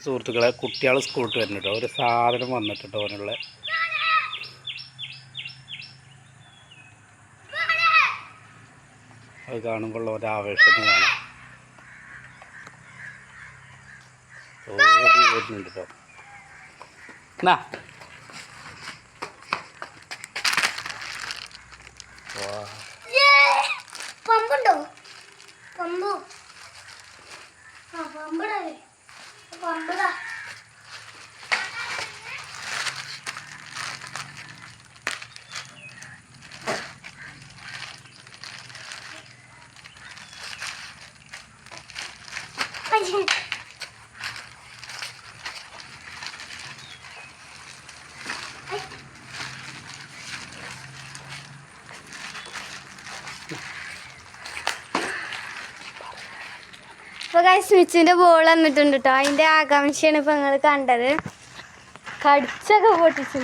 സുഹൃത്തുക്കളെ കുട്ടികൾ സ്കൂളിട്ട് വരുന്നുണ്ടോ ഒരു സാധനം വന്നിട്ടുണ്ടോ അവനുള്ള അത് കാണുമ്പോൾ ഒരു ആവേശം കാണാം ഓടി വരുന്നുണ്ട് കേട്ടോ എന്നാ പമ്പുണ്ടോ പമ്പോ ആ പമ്പടേ പമ്പടാ അപ്പോൾ സ്മിച്ചിൻ്റെ ബോൾ വന്നിട്ടുണ്ട് കേട്ടോ. അതിൻ്റെ ആകാംക്ഷയാണ് ഇപ്പോൾ നിങ്ങൾ കണ്ടത്. കടിച്ചൊക്കെ പൊട്ടിച്ചു.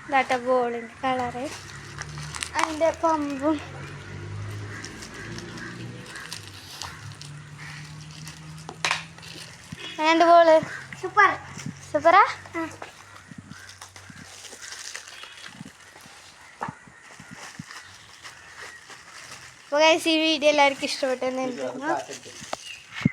ഇതാട്ട ബോളിൻ്റെ കളറ്, അതിൻ്റെ പമ്പും. രണ്ട് ബോള് സൂപ്പർ സൂപ്പറാ. അപ്പോൾ ഈ വീഡിയോ എല്ലാവർക്കും ഇഷ്ടപ്പെട്ടെന്ന് എനിക്ക് തോന്നുന്നു.